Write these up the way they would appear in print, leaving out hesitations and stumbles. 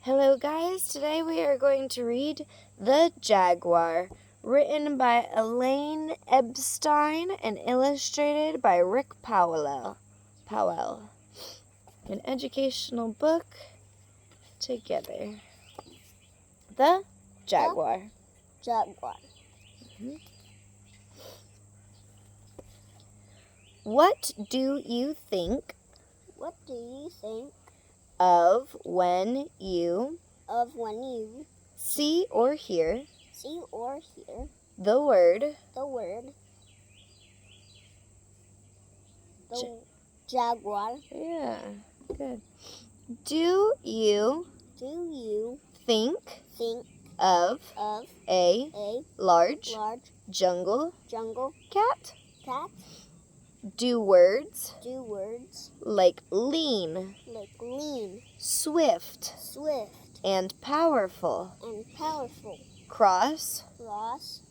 Hello guys, today we are going to read The Jaguar, written by Elaine Epstein and illustrated by Rick Powell. An educational book together. The Jaguar. Jaguar. What do you think What do you think of when you see or hear the word jaguar? Yeah, good. Do you think of a large jungle cat? Do words like lean, swift, and powerful cross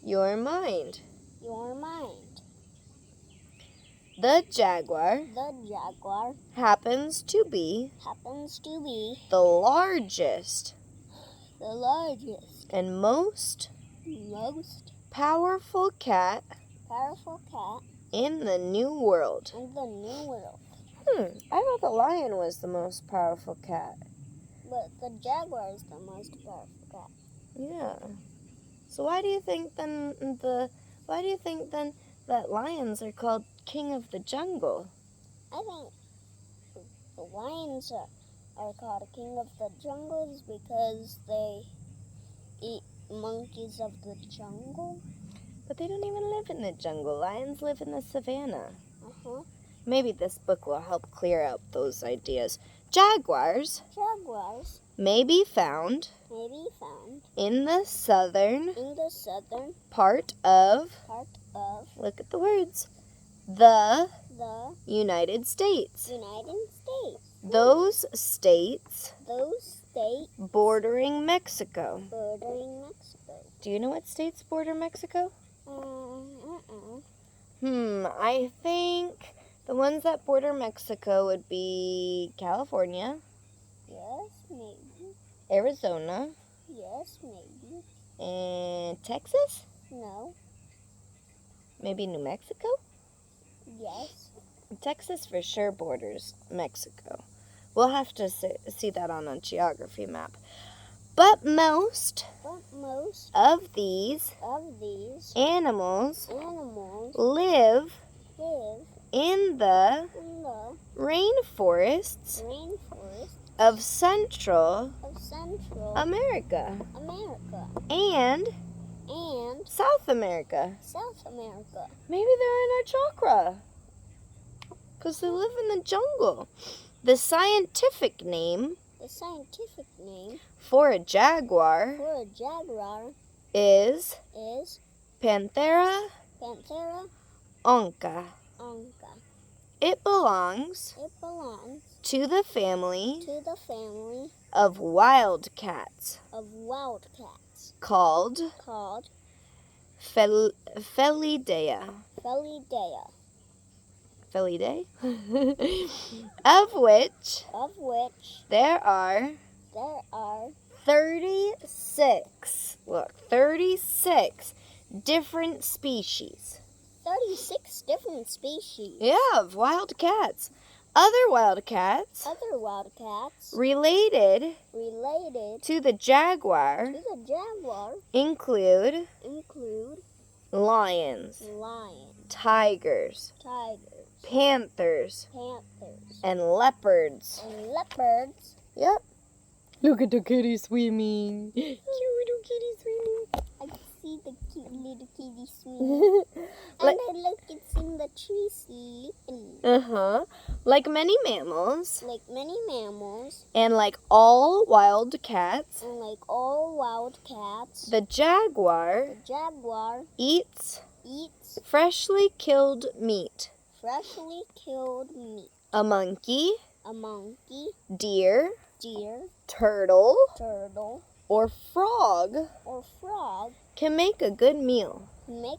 your mind? The jaguar happens to be the largest and most powerful cat in the New World. I thought the lion was the most powerful cat. But the jaguar is the most powerful cat. Yeah. So why do you think then that lions are called king of the jungle? I think the lions are called king of the jungles because they eat monkeys of the jungle. But they don't even live in the jungle. Lions live in the savannah. Uh-huh. Maybe this book will help clear out those ideas. Jaguars may be found in the southern part of, look at the words, the United States. Those states bordering Mexico. Do you know what states border Mexico? I think the ones that border Mexico would be California. Yes, maybe. Arizona. Yes, maybe. And Texas? No. Maybe New Mexico? Yes. Texas for sure borders Mexico. We'll have to see that on a geography map. But most of these animals live in the rainforests of Central America and South America. Maybe they're in our chakra because they live in the jungle. The scientific name for a jaguar is Panthera onca. It belongs to the family of wild cats called Felidae. Of which there are 36. Look, 36 different species. 36 different species. Yeah, of wild cats. Other wild cats related to the jaguar include lions, tigers, panthers, and leopards. Yep. Look at the kitty swimming. Cute little kitty swimming. I see the cute little kitty swimming. And I look it's in the tree sleeping. Like many mammals. And like all wild cats. the jaguar eats freshly killed meat. A monkey, deer, turtle, or frog can make a good meal. We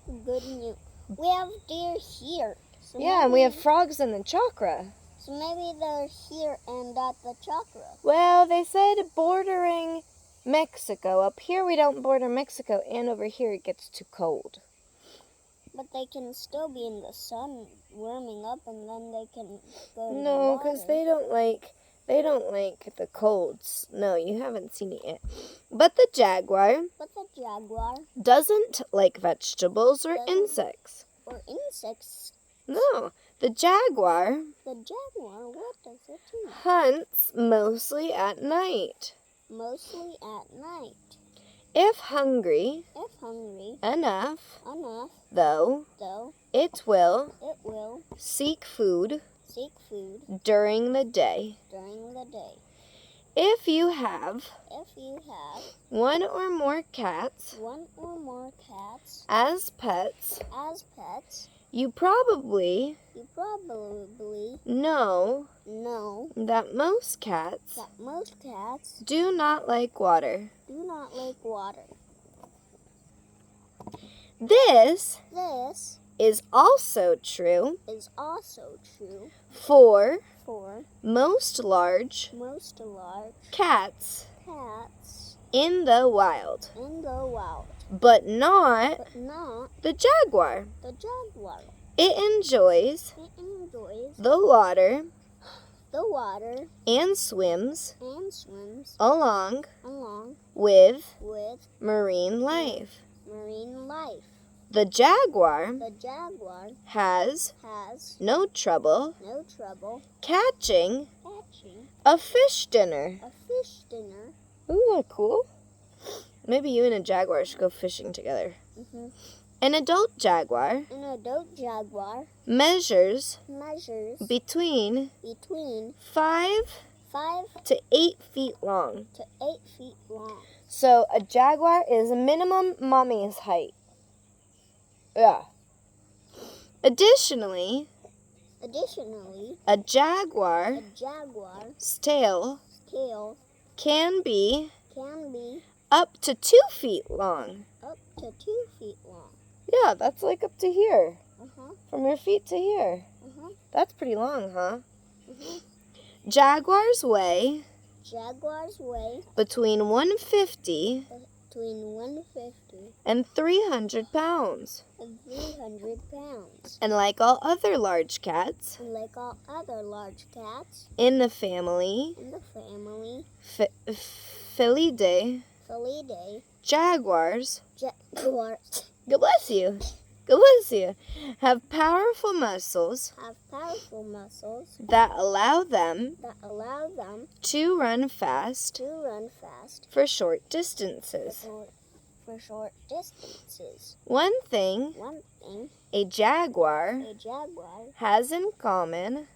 have deer here. Yeah, and we have frogs in the chakra. So maybe they're here and at the chakra. Well, they said bordering Mexico. Up here we don't border Mexico, and over here it gets too cold. But they can still be in the sun warming up, and then they can go in No, the because water. they don't like the colds. No, you haven't seen it yet. But the jaguar But the jaguar doesn't like vegetables or Doesn't. insects. or insects. No, the jaguar The jaguar, what does it do? hunts mostly at night. Mostly at night. If hungry If hungry enough, enough, though, though, it will it will seek food seek food during the day. during the day. If you have If you have one or more cats one or more cats as pets, as pets, you probably you probably know know that most cats that most cats do not like water. do not like water. This This is also true is also true for for most large most large cats cats in the wild, in the wild, but not but not the jaguar. the jaguar. It enjoys It enjoys the water the water and swims and swims along along with with marine life. marine life. The jaguar The jaguar has has no trouble no trouble catching catching a fish dinner. a fish dinner. Ooh, that cool. Maybe you and a jaguar should go fishing together. An adult jaguar An adult jaguar measures measures between between 5 5 to 8 feet long. to 8 feet long. So a jaguar is minimum mommy's height. Yeah. Additionally, a jaguar's a jaguar's tail tail can be can be up to 2 feet long. up to 2 feet long. Yeah, that's like up to here. Uh-huh. From your feet to here. Uh-huh. That's pretty long, huh? Uh-huh. Jaguars weigh Jaguars weigh between 150 between 150 and 300 pounds. and 300 pounds. And like all other large cats And like all other large cats in the family, in the family, Felidae, Felidae, jaguars, jaguars God bless you, God bless you, have powerful muscles have powerful muscles that allow them that allow them to run fast to run fast for short distances. for short distances. One thing One thing a jaguar a jaguar has in common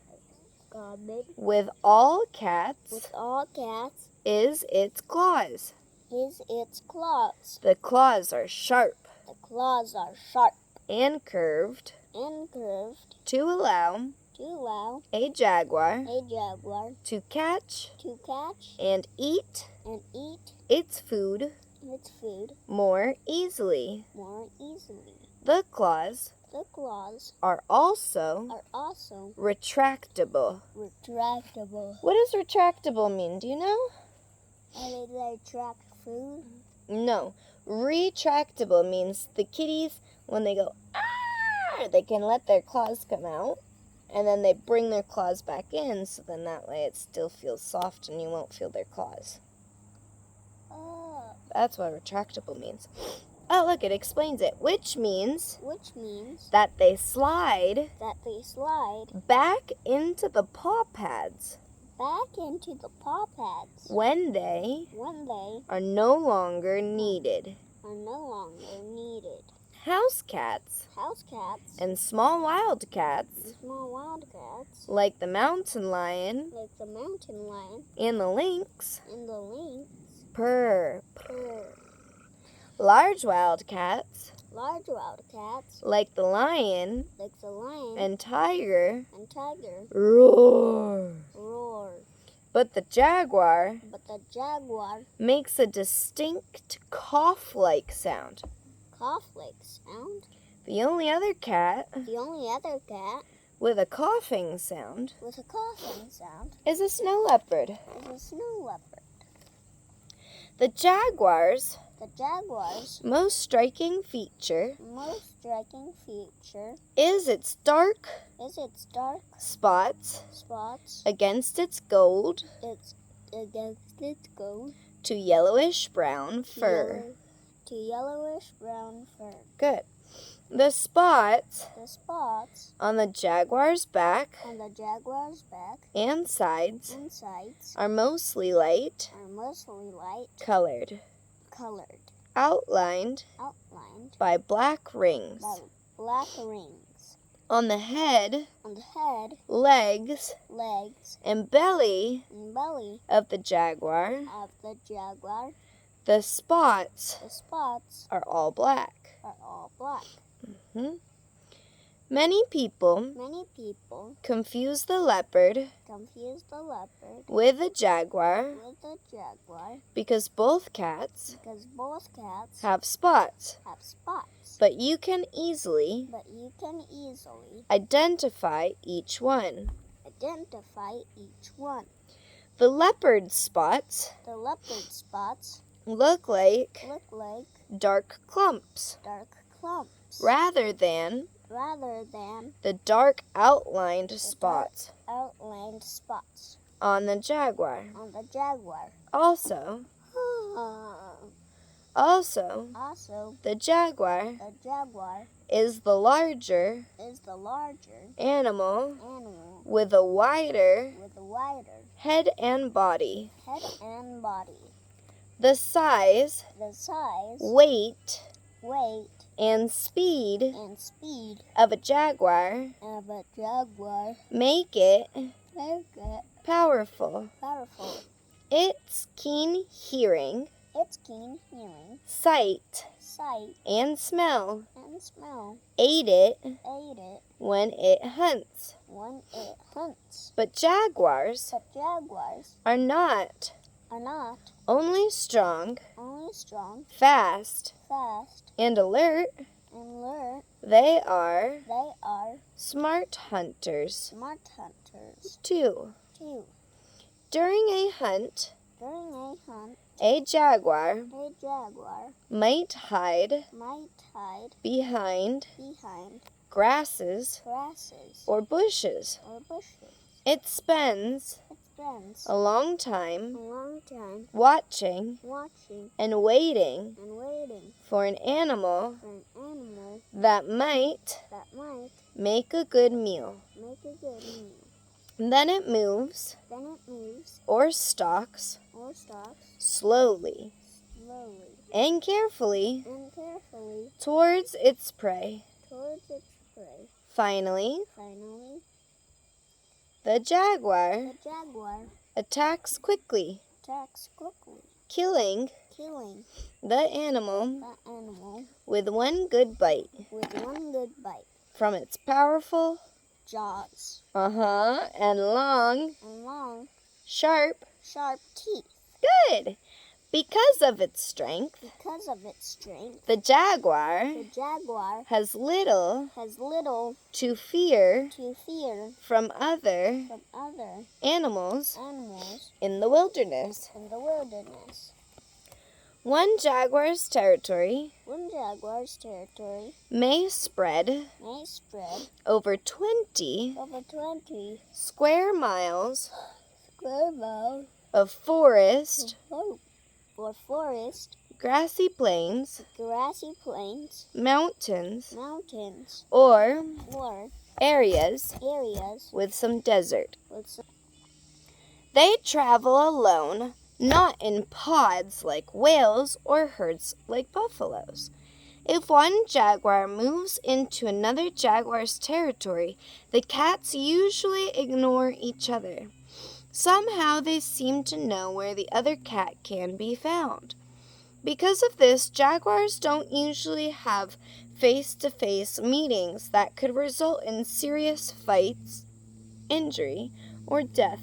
common with all cats with all cats is its claws. is its claws. The claws are sharp The claws are sharp and curved and curved to allow to allow a jaguar a jaguar to catch to catch and eat and eat its food its food more easily. more easily. The claws The claws are also are also retractable. retractable. What does retractable mean? Do you know? How do they track food? No. Retractable means the kitties, when they go, ah, they can let their claws come out, and then they bring their claws back in, so then that way it still feels soft and you won't feel their claws. Oh, That's what retractable means. Oh, look, it explains it, which means which means that they slide that they slide back into the paw pads back into the paw pads when they when they are no longer needed. are no longer needed. House cats House cats and small wild cats, and small wild cats, like the mountain lion like the mountain lion and the lynx, and the lynx, purr. purr. Large wild cats, Large wild cats, like the lion like the lion and tiger, and tiger, roar. roar. But the jaguar But the jaguar makes a distinct cough-like sound. cough-like sound. The only other cat The only other cat with a coughing sound is a snow leopard. The jaguar's most striking feature is its dark spots against its gold to yellowish brown fur. Good. The spots on the jaguar's back and sides are mostly light colored, outlined by black rings. On the head, legs, and belly of the jaguar, the spots are all black. Many people confuse the leopard with the jaguar because both cats have spots. But you can easily identify each one. The leopard spots look like dark clumps rather than the dark outlined spots on the jaguar. Also, the jaguar is the larger animal with a wider head and body. The size, weight, and speed of a jaguar make it powerful. Its keen hearing, sight, and smell aid it when it hunts. But jaguars are not only strong, fast, and alert. They are smart hunters too. During a hunt, a jaguar might hide behind grasses or bushes. It spends a long time watching and waiting for an animal that might make a good meal. Then it moves or stalks slowly and carefully towards its prey. Finally, the jaguar attacks quickly, killing the animal with one good bite from its powerful jaws and long, sharp teeth. Good! Because of its strength, the jaguar has little to fear from other animals in the wilderness. One jaguar's territory may spread over 20 square miles of forest, grassy plains, mountains, or areas with some desert. They travel alone, not in pods like whales or herds like buffaloes. If one jaguar moves into another jaguar's territory, the cats usually ignore each other. Somehow they seem to know where the other cat can be found. Because of this, jaguars don't usually have face-to-face meetings that could result in serious fights, injury, or death.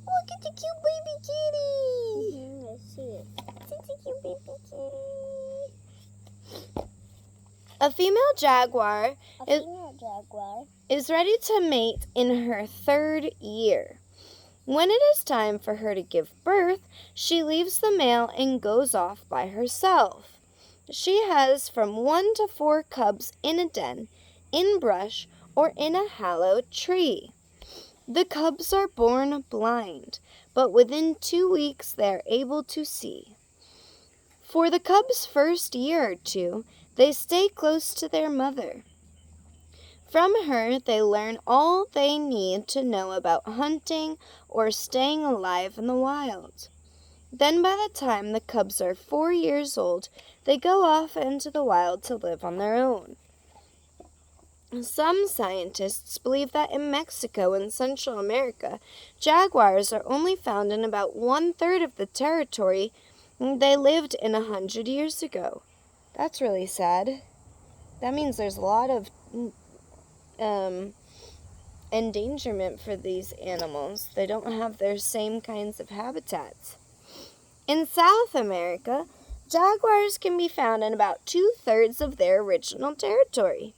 Look at the cute baby kitty! I see it. It's a cute baby kitty. A female jaguar is ready to mate in her 3rd year. When it is time for her to give birth, she leaves the male and goes off by herself. She has from 1 to 4 cubs in a den, in brush, or in a hollow tree. The cubs are born blind, but within 2 weeks they are able to see. For the cubs' first year or 2, they stay close to their mother. From her, they learn all they need to know about hunting or staying alive in the wild. Then by the time the cubs are 4 years old, they go off into the wild to live on their own. Some scientists believe that in Mexico and Central America, jaguars are only found in about 1/3 of the territory they lived in 100 years ago. That's really sad. That means there's a lot of endangerment for these animals. They don't have their same kinds of habitats. In South America, jaguars can be found in about 2/3 of their original territory.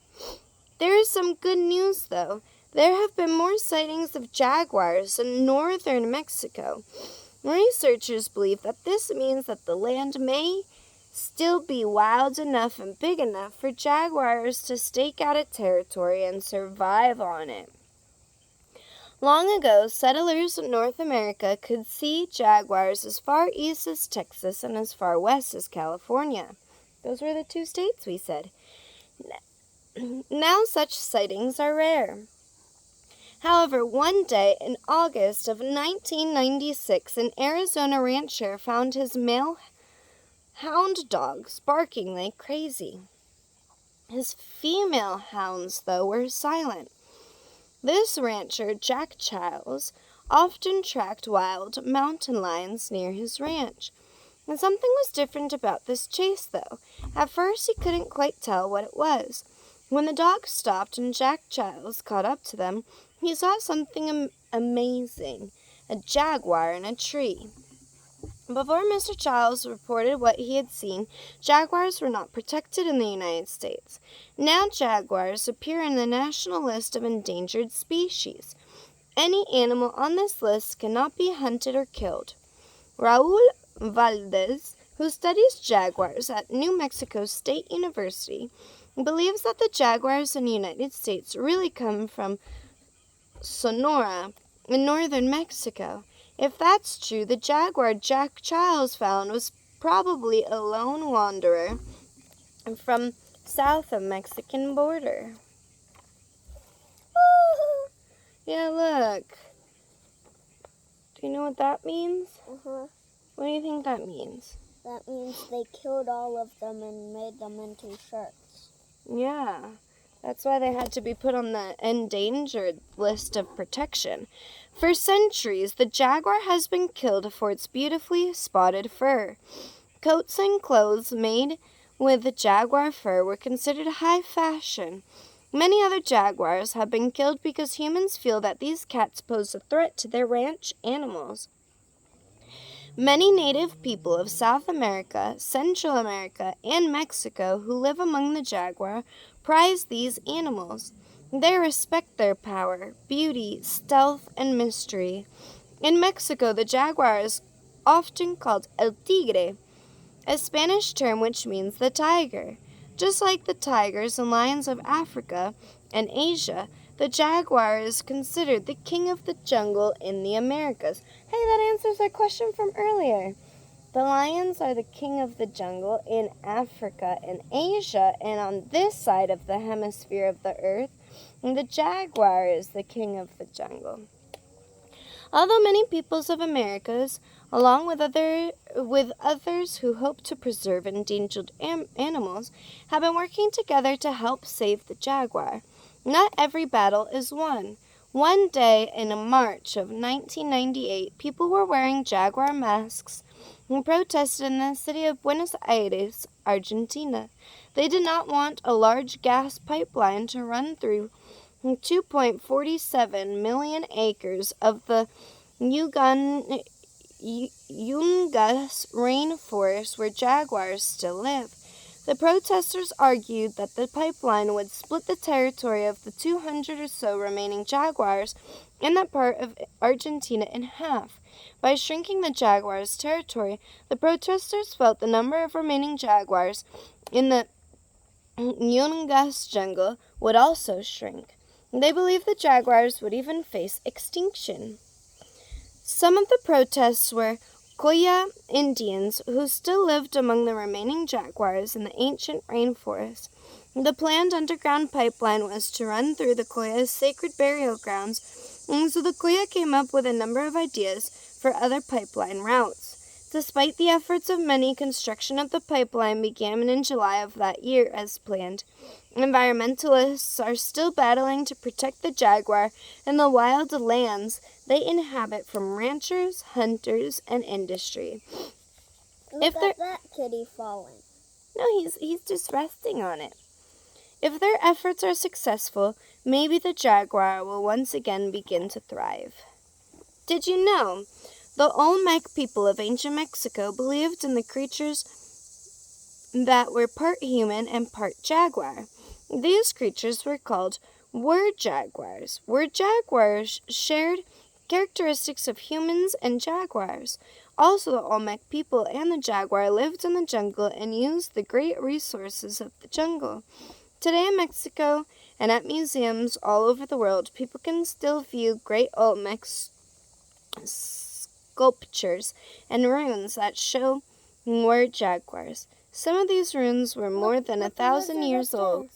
There is some good news, though. There have been more sightings of jaguars in northern Mexico. Researchers believe that this means that the land may still be wild enough and big enough for jaguars to stake out a territory and survive on it. Long ago, settlers in North America could see jaguars as far east as Texas and as far west as California. Those were the 2 states we said. Now such sightings are rare. However, one day in August of 1996, an Arizona rancher found his male hound dogs barking like crazy. His female hounds, though, were silent. This rancher, Jack Childs, often tracked wild mountain lions near his ranch. And something was different about this chase, though. At first, he couldn't quite tell what it was. When the dogs stopped and Jack Childs caught up to them, he saw something amazing, a jaguar in a tree. Before Mr. Childs reported what he had seen, jaguars were not protected in the United States. Now jaguars appear in the national list of endangered species. Any animal on this list cannot be hunted or killed. Raul Valdez, who studies jaguars at New Mexico State University, believes that the jaguars in the United States really come from Sonora in northern Mexico. If that's true, the jaguar Jack Childs found was probably a lone wanderer from south of Mexican border. Yeah, look. Do you know what that means? Uh-huh. What do you think that means? That means they killed all of them and made them into shirts. Yeah. That's why they had to be put on the endangered list of protection. For centuries, the jaguar has been killed for its beautifully spotted fur. Coats and clothes made with jaguar fur were considered high fashion. Many other jaguars have been killed because humans feel that these cats pose a threat to their ranch animals. Many native people of South America, Central America, and Mexico who live among the jaguar prize these animals. They respect their power, beauty, stealth, and mystery. In Mexico, the jaguar is often called el tigre, a Spanish term which means the tiger. Just like the tigers and lions of Africa and Asia, the jaguar is considered the king of the jungle in the Americas. Hey, that answers our question from earlier. The lions are the king of the jungle in Africa and Asia, and on this side of the hemisphere of the earth, the jaguar is the king of the jungle. Although many peoples of Americas, along with others who hope to preserve endangered animals, have been working together to help save the jaguar, not every battle is won. One day in March of 1998, people were wearing jaguar masks and protested in the city of Buenos Aires, Argentina. They did not want a large gas pipeline to run through 2.47 million acres of the Yungas rainforest where jaguars still live. The protesters argued that the pipeline would split the territory of the 200 or so remaining jaguars in that part of Argentina in half. By shrinking the jaguars' territory, the protesters felt the number of remaining jaguars in the Yungas jungle would also shrink. They believed the jaguars would even face extinction. Some of the protests were Coya Indians who still lived among the remaining jaguars in the ancient rainforest. The planned underground pipeline was to run through the Coya's sacred burial grounds, and so the Coya came up with a number of ideas for other pipeline routes. Despite the efforts of many, construction of the pipeline began in July of that year as planned. Environmentalists are still battling to protect the jaguar and the wild lands they inhabit from ranchers, hunters, and industry. Look at that kitty falling. No, he's just resting on it. If their efforts are successful, maybe the jaguar will once again begin to thrive. Did you know? The Olmec people of ancient Mexico believed in the creatures that were part human and part jaguar. These creatures were called were jaguars. Were jaguars shared characteristics of humans and jaguars. Also, the Olmec people and the jaguar lived in the jungle and used the great resources of the jungle. Today in Mexico and at museums all over the world, people can still view great Olmec sculptures and runes that show were jaguars. Some of these runes were more than 1,000 years old.